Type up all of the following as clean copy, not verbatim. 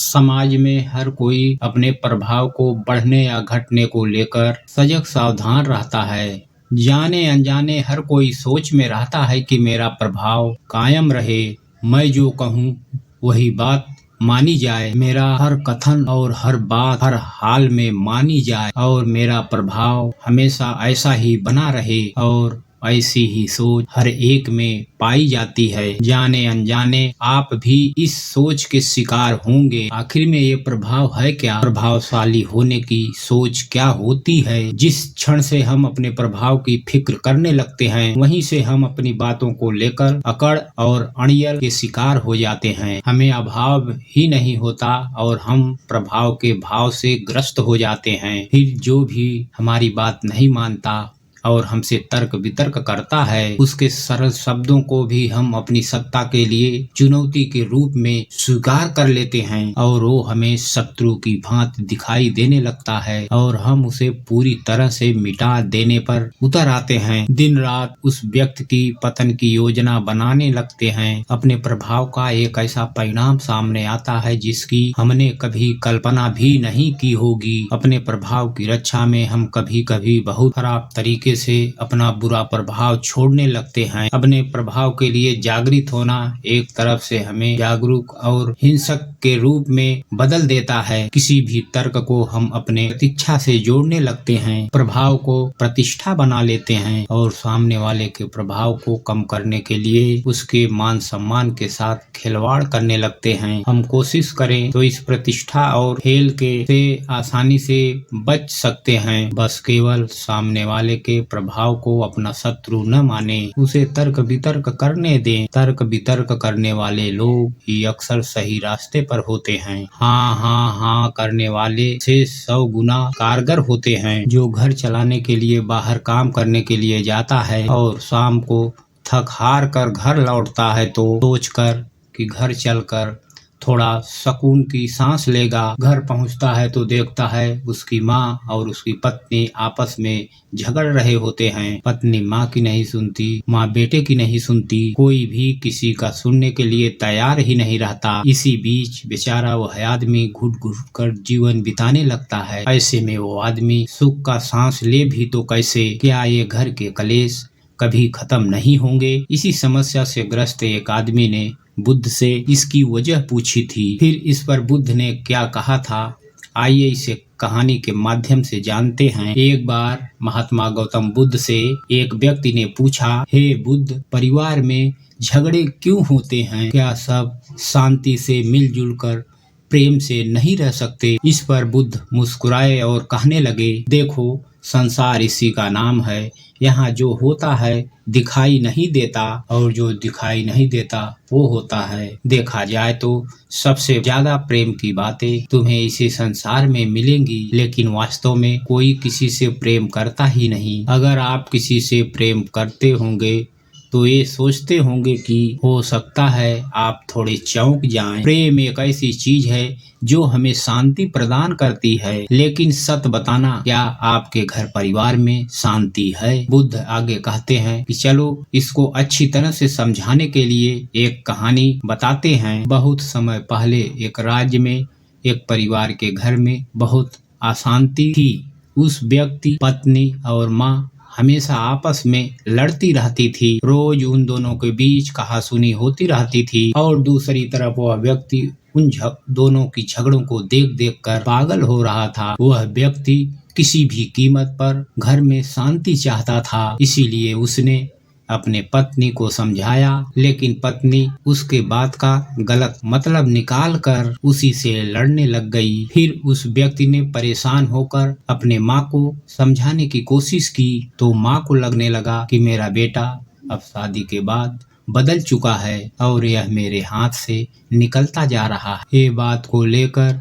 समाज में हर कोई अपने प्रभाव को बढ़ने या घटने को लेकर सजग सावधान रहता है। जाने अनजाने हर कोई सोच में रहता है कि मेरा प्रभाव कायम रहे, मैं जो कहूँ वही बात मानी जाए, मेरा हर कथन और हर बात हर हाल में मानी जाए और मेरा प्रभाव हमेशा ऐसा ही बना रहे। और ऐसी ही सोच हर एक में पाई जाती है। जाने अनजाने आप भी इस सोच के शिकार होंगे। आखिर में ये प्रभाव है क्या? प्रभावशाली होने की सोच क्या होती है? जिस क्षण से हम अपने प्रभाव की फिक्र करने लगते हैं, वहीं से हम अपनी बातों को लेकर अकड़ और अड़ियल के शिकार हो जाते हैं। हमें अभाव ही नहीं होता और हम प्रभाव के भाव से ग्रस्त हो जाते हैं। फिर जो भी हमारी बात नहीं मानता और हमसे तर्क वितर्क करता है, उसके सरल शब्दों को भी हम अपनी सत्ता के लिए चुनौती के रूप में स्वीकार कर लेते हैं और वो हमें शत्रु की भांति दिखाई देने लगता है और हम उसे पूरी तरह से मिटा देने पर उतर आते हैं। दिन रात उस व्यक्ति की पतन की योजना बनाने लगते हैं। अपने प्रभाव का एक ऐसा परिणाम सामने आता है जिसकी हमने कभी कल्पना भी नहीं की होगी। अपने प्रभाव की रक्षा में हम कभी कभी बहुत खराब तरीके से अपना बुरा प्रभाव छोड़ने लगते हैं। अपने प्रभाव के लिए जागृत होना एक तरफ से हमें जागरूक और हिंसक के रूप में बदल देता है। किसी भी तर्क को हम अपने प्रतीक्षा से जोड़ने लगते हैं, प्रभाव को प्रतिष्ठा बना लेते हैं और सामने वाले के प्रभाव को कम करने के लिए उसके मान सम्मान के साथ खिलवाड़ करने लगते हैं। हम कोशिश करें तो इस प्रतिष्ठा और खेल के से आसानी से बच सकते हैं। बस केवल सामने वाले के प्रभाव को अपना शत्रु न माने, उसे तर्क वितर्क करने दें। तर्क वितर्क करने वाले लोग ही अक्सर सही रास्ते पर होते हैं। हाँ हाँ हाँ करने वाले से 100 गुना कारगर होते हैं। जो घर चलाने के लिए बाहर काम करने के लिए जाता है और शाम को थक हार कर घर लौटता है तो सोचकर कि घर चलकर थोड़ा सुकून की सांस लेगा, घर पहुंचता है तो देखता है उसकी माँ और उसकी पत्नी आपस में झगड़ रहे होते हैं। पत्नी माँ की नहीं सुनती, माँ बेटे की नहीं सुनती, कोई भी किसी का सुनने के लिए तैयार ही नहीं रहता। इसी बीच बेचारा वह आदमी घुट घुट कर जीवन बिताने लगता है। ऐसे में वो आदमी सुख का सांस ले भी तो कैसे? क्या ये घर के कलेश कभी खत्म नहीं होंगे? इसी समस्या से ग्रस्त एक आदमी ने बुद्ध से इसकी वजह पूछी थी। फिर इस पर बुद्ध ने क्या कहा था, आइए इसे कहानी के माध्यम से जानते हैं। एक बार महात्मा गौतम बुद्ध से एक व्यक्ति ने पूछा, हे बुद्ध, परिवार में झगड़े क्यों होते हैं? क्या सब शांति से मिलजुल कर प्रेम से नहीं रह सकते? इस पर बुद्ध मुस्कुराए और कहने लगे, देखो, संसार इसी का नाम है। यहाँ जो होता है दिखाई नहीं देता और जो दिखाई नहीं देता वो होता है। देखा जाए तो सबसे ज्यादा प्रेम की बातें तुम्हें इसी संसार में मिलेंगी, लेकिन वास्तव में कोई किसी से प्रेम करता ही नहीं। अगर आप किसी से प्रेम करते होंगे तो ये सोचते होंगे कि हो सकता है आप थोड़े चौंक जाएं। प्रेम एक ऐसी चीज है जो हमें शांति प्रदान करती है, लेकिन सच बताना, क्या आपके घर परिवार में शांति है? बुद्ध आगे कहते हैं कि चलो इसको अच्छी तरह से समझाने के लिए एक कहानी बताते हैं। बहुत समय पहले एक राज्य में एक परिवार के घर में बहुत अशांति थी। उस व्यक्ति, पत्नी और माँ हमेशा आपस में लड़ती रहती थी। रोज उन दोनों के बीच कहासुनी होती रहती थी और दूसरी तरफ वह व्यक्ति उन दोनों की झगड़ों को देख देख कर पागल हो रहा था। वह व्यक्ति किसी भी कीमत पर घर में शांति चाहता था, इसीलिए उसने अपने पत्नी को समझाया, लेकिन पत्नी उसके बात का गलत मतलब निकाल कर उसी से लड़ने लग गई। फिर उस व्यक्ति ने परेशान होकर अपने माँ को समझाने की कोशिश की तो माँ को लगने लगा कि मेरा बेटा अब शादी के बाद बदल चुका है और यह मेरे हाथ से निकलता जा रहा है। ये बात को लेकर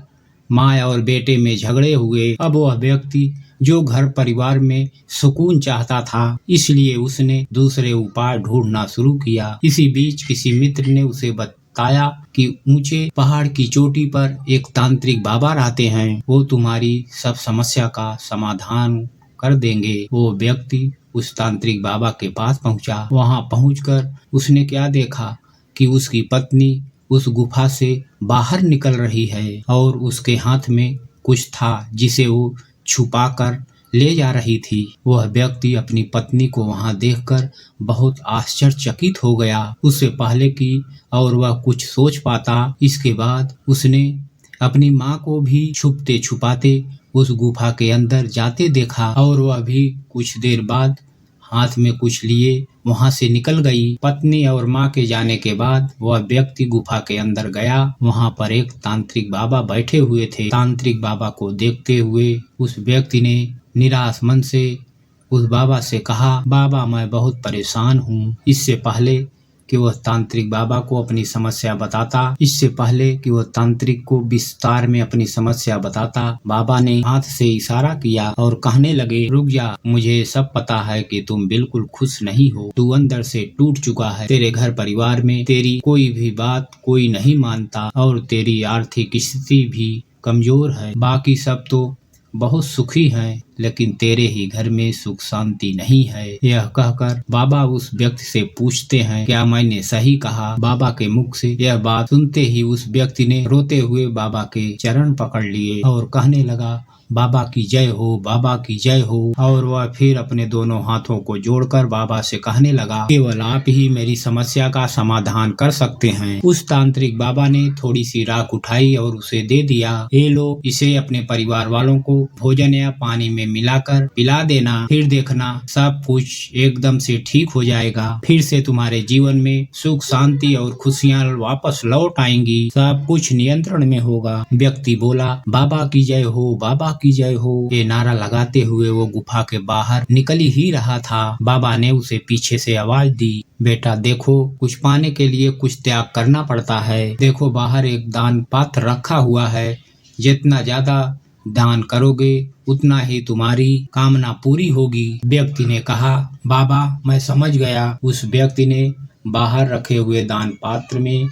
माँ और बेटे में झगड़े हुए। अब वह व्यक्ति जो घर परिवार में सुकून चाहता था, इसलिए उसने दूसरे उपाय ढूंढना शुरू किया। इसी बीच किसी मित्र ने उसे बताया कि ऊंचे पहाड़ की चोटी पर एक तांत्रिक बाबा रहते हैं, वो तुम्हारी सब समस्या का समाधान कर देंगे। वो व्यक्ति उस तांत्रिक बाबा के पास पहुंचा। वहां पहुंचकर उसने क्या देखा कि उसकी पत्नी उस गुफा से बाहर निकल रही है और उसके हाथ में कुछ था जिसे वो छुपाकर ले जा रही थी। वह व्यक्ति अपनी पत्नी को वहां देखकर बहुत आश्चर्यचकित हो गया। उससे पहले कि और वह कुछ सोच पाता, इसके बाद उसने अपनी माँ को भी छुपते छुपाते उस गुफा के अंदर जाते देखा और वह भी कुछ देर बाद हाथ में कुछ लिए वहां से निकल गई। पत्नी और माँ के जाने के बाद वह व्यक्ति गुफा के अंदर गया। वहां पर एक तांत्रिक बाबा बैठे हुए थे। तांत्रिक बाबा को देखते हुए उस व्यक्ति ने निराश मन से उस बाबा से कहा, बाबा मैं बहुत परेशान हूँ। इससे पहले कि वह तांत्रिक बाबा को अपनी समस्या बताता, इससे पहले कि वह तांत्रिक को विस्तार में अपनी समस्या बताता, बाबा ने हाथ से इशारा किया और कहने लगे, रुक जा, मुझे सब पता है कि तुम बिल्कुल खुश नहीं हो। तू अंदर से टूट चुका है। तेरे घर परिवार में तेरी कोई भी बात कोई नहीं मानता और तेरी आर्थिक स्थिति भी कमजोर है। बाकी सब तो बहुत सुखी हैं, लेकिन तेरे ही घर में सुख शांति नहीं है। यह कहकर बाबा उस व्यक्ति से पूछते हैं, क्या मैंने सही कहा? बाबा के मुख से यह बात सुनते ही उस व्यक्ति ने रोते हुए बाबा के चरण पकड़ लिए और कहने लगा, बाबा की जय हो, बाबा की जय हो। और वह फिर अपने दोनों हाथों को जोड़कर बाबा से कहने लगा, केवल आप ही मेरी समस्या का समाधान कर सकते हैं। उस तांत्रिक बाबा ने थोड़ी सी राख उठाई और उसे दे दिया। ये लो, इसे अपने परिवार वालों को भोजन या पानी में मिलाकर पिला देना, फिर देखना सब कुछ एकदम से ठीक हो जाएगा। फिर से तुम्हारे जीवन में सुख शांति और खुशियाँ वापस लौट आएंगी। सब कुछ नियंत्रण में होगा। व्यक्ति बोला, बाबा की जय हो, बाबा की जय हो। ये नारा लगाते हुए वो गुफा के बाहर निकल ही रहा था। बाबा ने उसे पीछे से आवाज दी, बेटा देखो, कुछ पाने के लिए कुछ त्याग करना पड़ता है। देखो बाहर एक दान पात्र रखा हुआ है। जितना ज्यादा दान करोगे उतना ही तुम्हारी कामना पूरी होगी। व्यक्ति ने कहा, बाबा मैं समझ गया। उस व्यक्ति ने बाहर रखे हुए दान पात्र में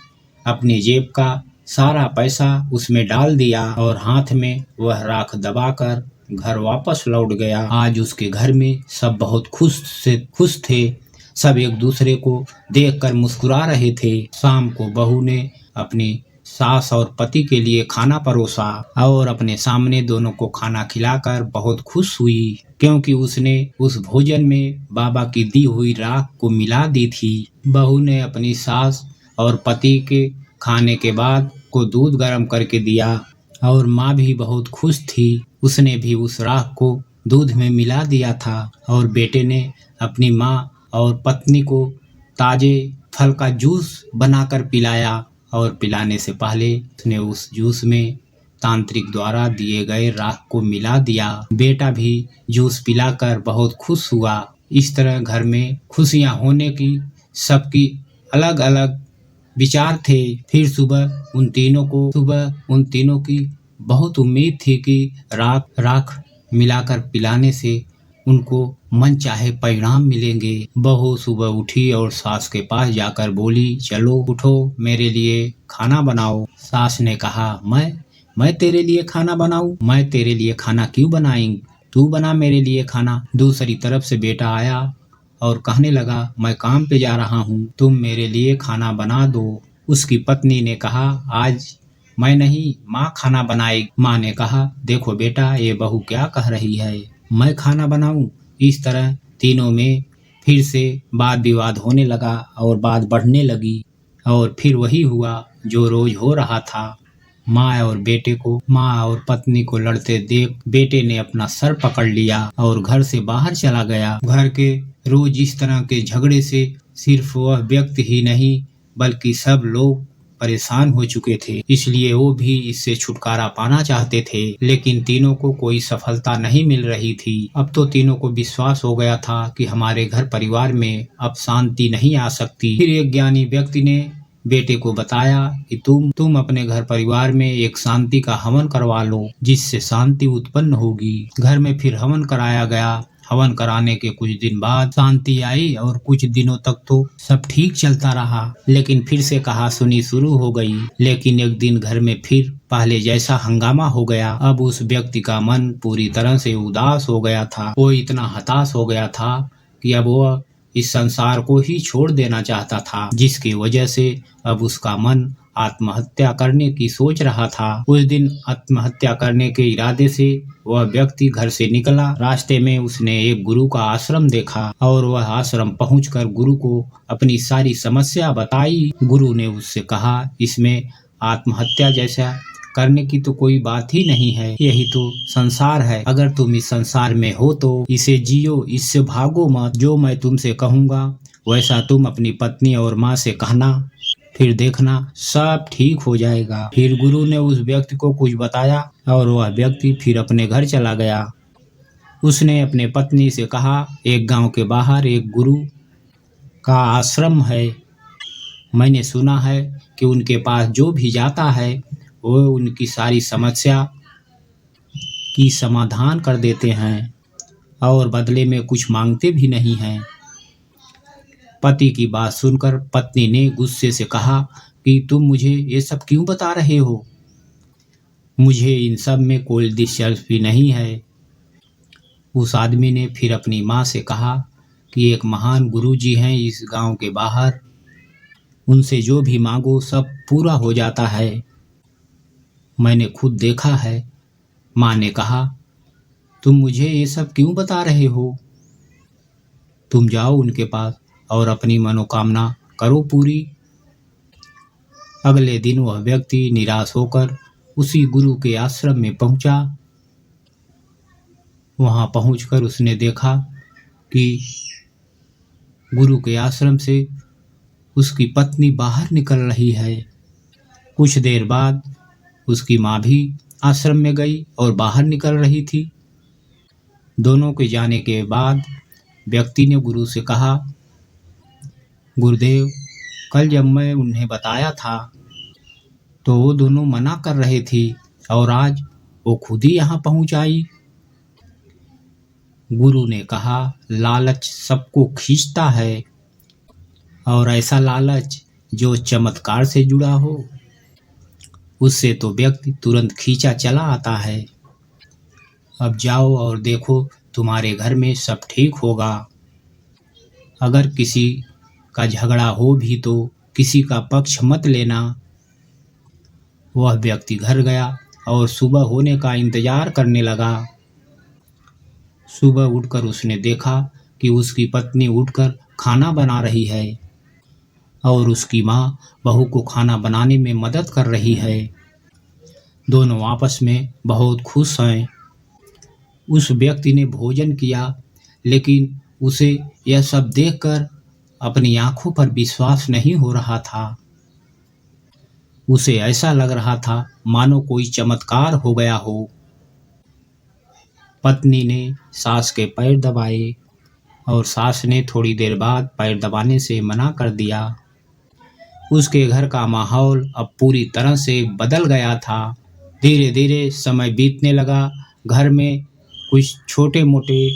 अपनी जेब का सारा पैसा उसमें डाल दिया और हाथ में वह राख दबाकर घर वापस लौट गया। आज उसके घर में सब बहुत खुश थे। सब एक दूसरे को देखकर मुस्कुरा रहे थे। शाम को बहू ने अपनी सास और पति के लिए खाना परोसा और अपने सामने दोनों को खाना खिलाकर बहुत खुश हुई, क्योंकि उसने उस भोजन में बाबा की दी हुई राख को मिला दी थी। बहू ने अपनी सास और पति के खाने के बाद को दूध गर्म करके दिया और माँ भी बहुत खुश थी। उसने भी उस राख को दूध में मिला दिया था और बेटे ने अपनी माँ और पत्नी को ताजे फल का जूस बनाकर पिलाया और पिलाने से पहले उसने उस जूस में तांत्रिक द्वारा दिए गए राख को मिला दिया। बेटा भी जूस पिलाकर बहुत खुश हुआ। इस तरह घर में खुशियाँ होने की सबकी अलग अलग विचार थे। फिर सुबह उन तीनों की बहुत उम्मीद थी कि राख मिलाकर पिलाने से उनको मन चाहे परिणाम मिलेंगे। बहू सुबह उठी और सास के पास जाकर बोली, चलो उठो, मेरे लिए खाना बनाओ। सास ने कहा, मैं तेरे लिए खाना बनाऊं? मैं तेरे लिए खाना क्यों बनाएंगी? तू बना मेरे लिए खाना। दूसरी तरफ से बेटा आया और कहने लगा, मैं काम पे जा रहा हूँ, तुम मेरे लिए खाना बना दो। उसकी पत्नी ने कहा, आज मैं नहीं, माँ खाना बनाएगी। माँ ने कहा, देखो बेटा, ये बहू क्या कह रही है, मैं खाना बनाऊं? इस तरह तीनों में फिर से वाद विवाद होने लगा और बात बढ़ने लगी और फिर वही हुआ जो रोज हो रहा था। माँ और पत्नी को लड़ते देख बेटे ने अपना सर पकड़ लिया और घर से बाहर चला गया। घर के रोज इस तरह के झगड़े से सिर्फ वह व्यक्ति ही नहीं बल्कि सब लोग परेशान हो चुके थे, इसलिए वो भी इससे छुटकारा पाना चाहते थे, लेकिन तीनों को कोई सफलता नहीं मिल रही थी। अब तो तीनों को विश्वास हो गया था कि हमारे घर परिवार में अब शांति नहीं आ सकती। फिर एक ज्ञानी व्यक्ति ने बेटे को बताया कि तुम अपने घर परिवार में एक शांति का हवन करवा लो, जिससे शांति उत्पन्न होगी। घर में फिर हवन कराया गया। हवन कराने के कुछ दिन बाद शांति आई और कुछ दिनों तक तो सब ठीक चलता रहा, लेकिन फिर से कहासुनी शुरू हो गई। लेकिन एक दिन घर में फिर पहले जैसा हंगामा हो गया। अब उस व्यक्ति का मन पूरी तरह से उदास हो गया था। वो इतना हताश हो गया था कि अब वह इस संसार को ही छोड़ देना चाहता था, जिसकी वजह से अब उसका मन आत्महत्या करने की सोच रहा था। उस दिन आत्महत्या करने के इरादे से वह व्यक्ति घर से निकला। रास्ते में उसने एक गुरु का आश्रम देखा और वह आश्रम पहुंचकर गुरु को अपनी सारी समस्या बताई। गुरु ने उससे कहा, इसमें आत्महत्या जैसा करने की तो कोई बात ही नहीं है, यही तो संसार है। अगर तुम इस संसार में हो तो इसे जियो, इससे भागो मत। जो मैं तुमसे कहूँगा वैसा तुम अपनी पत्नी और माँ से कहना, फिर देखना सब ठीक हो जाएगा। फिर गुरु ने उस व्यक्ति को कुछ बताया और वह व्यक्ति फिर अपने घर चला गया। उसने अपने पत्नी से कहा, एक गांव के बाहर एक गुरु का आश्रम है। मैंने सुना है कि उनके पास जो भी जाता है वो उनकी सारी समस्या की समाधान कर देते हैं और बदले में कुछ मांगते भी नहीं हैं। पति की बात सुनकर पत्नी ने गुस्से से कहा कि तुम मुझे ये सब क्यों बता रहे हो? मुझे इन सब में कोई दिलचस्पी नहीं है। उस आदमी ने फिर अपनी माँ से कहा कि एक महान गुरुजी हैं इस गांव के बाहर, उनसे जो भी मांगो सब पूरा हो जाता है। मैंने खुद देखा है। माँ ने कहा, तुम मुझे ये सब क्यों बता रहे हो? तुम जाओ उनके पास और अपनी मनोकामना करो पूरी। अगले दिन वह व्यक्ति निराश होकर उसी गुरु के आश्रम में पहुंचा। वहां पहुंचकर उसने देखा कि गुरु के आश्रम से उसकी पत्नी बाहर निकल रही है। कुछ देर बाद उसकी माँ भी आश्रम में गई और बाहर निकल रही थी। दोनों के जाने के बाद व्यक्ति ने गुरु से कहा, गुरुदेव, कल जब मैं उन्हें बताया था तो वो दोनों मना कर रहे थे और आज वो खुद ही यहाँ पहुँच आई। गुरु ने कहा, लालच सबको खींचता है और ऐसा लालच जो चमत्कार से जुड़ा हो उससे तो व्यक्ति तुरंत खींचा चला आता है। अब जाओ और देखो तुम्हारे घर में सब ठीक होगा। अगर किसी का झगड़ा हो भी तो किसी का पक्ष मत लेना। वह व्यक्ति घर गया और सुबह होने का इंतजार करने लगा। सुबह उठकर उसने देखा कि उसकी पत्नी उठकर खाना बना रही है और उसकी माँ बहू को खाना बनाने में मदद कर रही है। दोनों आपस में बहुत खुश हैं। उस व्यक्ति ने भोजन किया, लेकिन उसे यह सब देखकर अपनी आंखों पर विश्वास नहीं हो रहा था। उसे ऐसा लग रहा था मानो कोई चमत्कार हो गया हो। पत्नी ने सास के पैर दबाए और सास ने थोड़ी देर बाद पैर दबाने से मना कर दिया। उसके घर का माहौल अब पूरी तरह से बदल गया था। धीरे धीरे समय बीतने लगा। घर में कुछ छोटे मोटे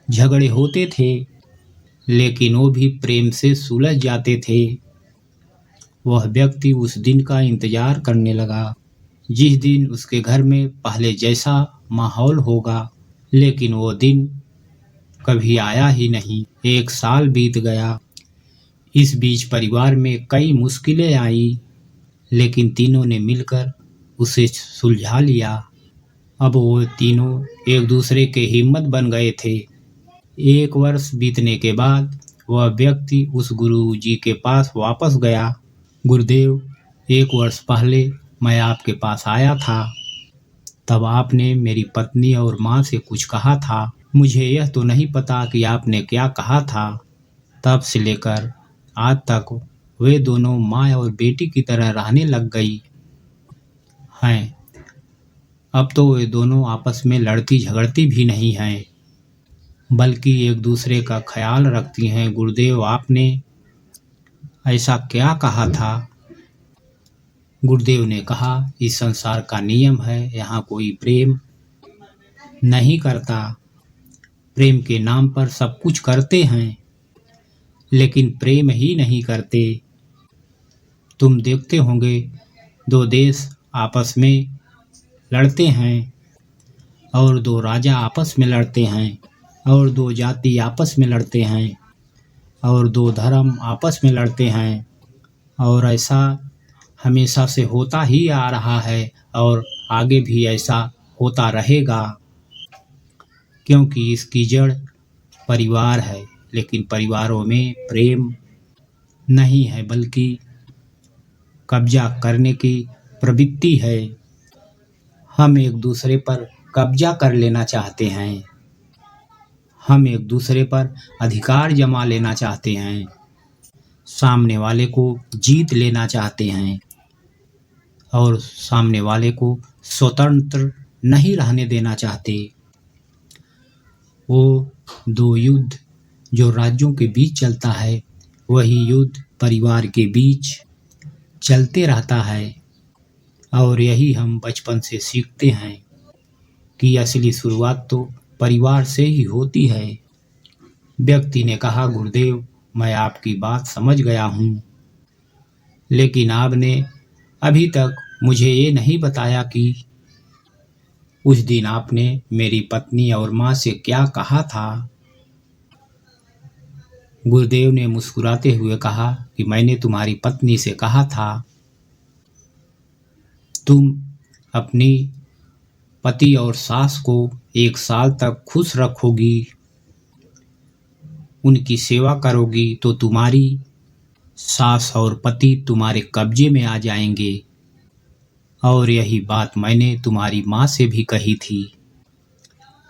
झगड़े होते थे, लेकिन वो भी प्रेम से सुलझ जाते थे। वह व्यक्ति उस दिन का इंतजार करने लगा जिस दिन उसके घर में पहले जैसा माहौल होगा, लेकिन वो दिन कभी आया ही नहीं। 1 साल बीत गया। इस बीच परिवार में कई मुश्किलें आई, लेकिन तीनों ने मिलकर उसे सुलझा लिया। अब वो तीनों एक दूसरे के हिम्मत बन गए थे। 1 वर्ष बीतने के बाद वह व्यक्ति उस गुरु जी के पास वापस गया। गुरुदेव, 1 वर्ष पहले मैं आपके पास आया था। तब आपने मेरी पत्नी और माँ से कुछ कहा था। मुझे यह तो नहीं पता कि आपने क्या कहा था। तब से लेकर आज तक वे दोनों माँ और बेटी की तरह रहने लग गई हैं। अब तो वे दोनों आपस में लड़ती झगड़ती भी नहीं हैं, बल्कि एक दूसरे का ख्याल रखती हैं। गुरुदेव, आपने ऐसा क्या कहा था? गुरुदेव ने कहा, इस संसार का नियम है, यहाँ कोई प्रेम नहीं करता। प्रेम के नाम पर सब कुछ करते हैं, लेकिन प्रेम ही नहीं करते। तुम देखते होंगे 2 देश आपस में लड़ते हैं और 2 राजा आपस में लड़ते हैं और 2 जाति आपस में लड़ते हैं और 2 धर्म आपस में लड़ते हैं, और ऐसा हमेशा से होता ही आ रहा है और आगे भी ऐसा होता रहेगा, क्योंकि इसकी जड़ परिवार है। लेकिन परिवारों में प्रेम नहीं है, बल्कि कब्जा करने की प्रवृत्ति है। हम एक दूसरे पर कब्जा कर लेना चाहते हैं, हम एक दूसरे पर अधिकार जमा लेना चाहते हैं, सामने वाले को जीत लेना चाहते हैं और सामने वाले को स्वतंत्र नहीं रहने देना चाहते। वो दो युद्ध जो राज्यों के बीच चलता है, वही युद्ध परिवार के बीच चलते रहता है। और यही हम बचपन से सीखते हैं कि असली शुरुआत तो परिवार से ही होती है। व्यक्ति ने कहा, गुरुदेव, मैं आपकी बात समझ गया हूँ, लेकिन आपने अभी तक मुझे ये नहीं बताया कि उस दिन आपने मेरी पत्नी और माँ से क्या कहा था। गुरुदेव ने मुस्कुराते हुए कहा कि मैंने तुम्हारी पत्नी से कहा था, तुम अपनी पति और सास को 1 साल तक खुश रखोगी, उनकी सेवा करोगी तो तुम्हारी सास और पति तुम्हारे कब्जे में आ जाएंगे। और यही बात मैंने तुम्हारी माँ से भी कही थी।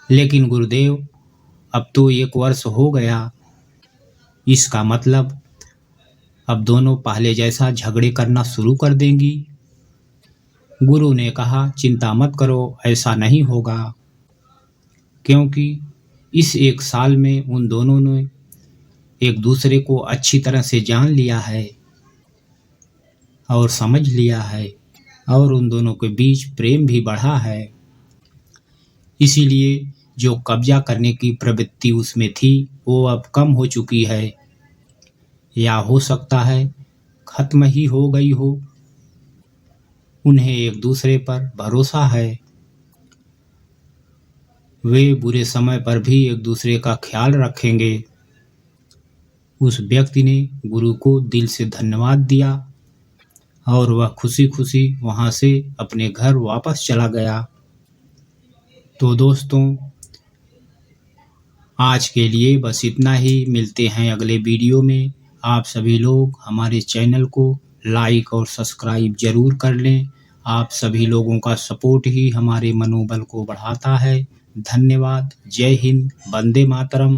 लेकिन गुरुदेव, अब तो 1 वर्ष हो गया, इसका मतलब अब दोनों पहले जैसा झगड़े करना शुरू कर देंगी। गुरु ने कहा, चिंता मत करो, ऐसा नहीं होगा, क्योंकि इस 1 साल में उन दोनों ने एक दूसरे को अच्छी तरह से जान लिया है और समझ लिया है, और उन दोनों के बीच प्रेम भी बढ़ा है। इसीलिए जो कब्जा करने की प्रवृत्ति उसमें थी, वो अब कम हो चुकी है, या हो सकता है खत्म ही हो गई हो। उन्हें एक दूसरे पर भरोसा है, वे बुरे समय पर भी एक दूसरे का ख्याल रखेंगे। उस व्यक्ति ने गुरु को दिल से धन्यवाद दिया और वह खुशी खुशी वहां से अपने घर वापस चला गया। तो दोस्तों, आज के लिए बस इतना ही। मिलते हैं अगले वीडियो में। आप सभी लोग हमारे चैनल को लाइक और सब्सक्राइब जरूर कर लें। आप सभी लोगों का सपोर्ट ही हमारे मनोबल को बढ़ाता है। धन्यवाद। जय हिंद। वंदे मातरम।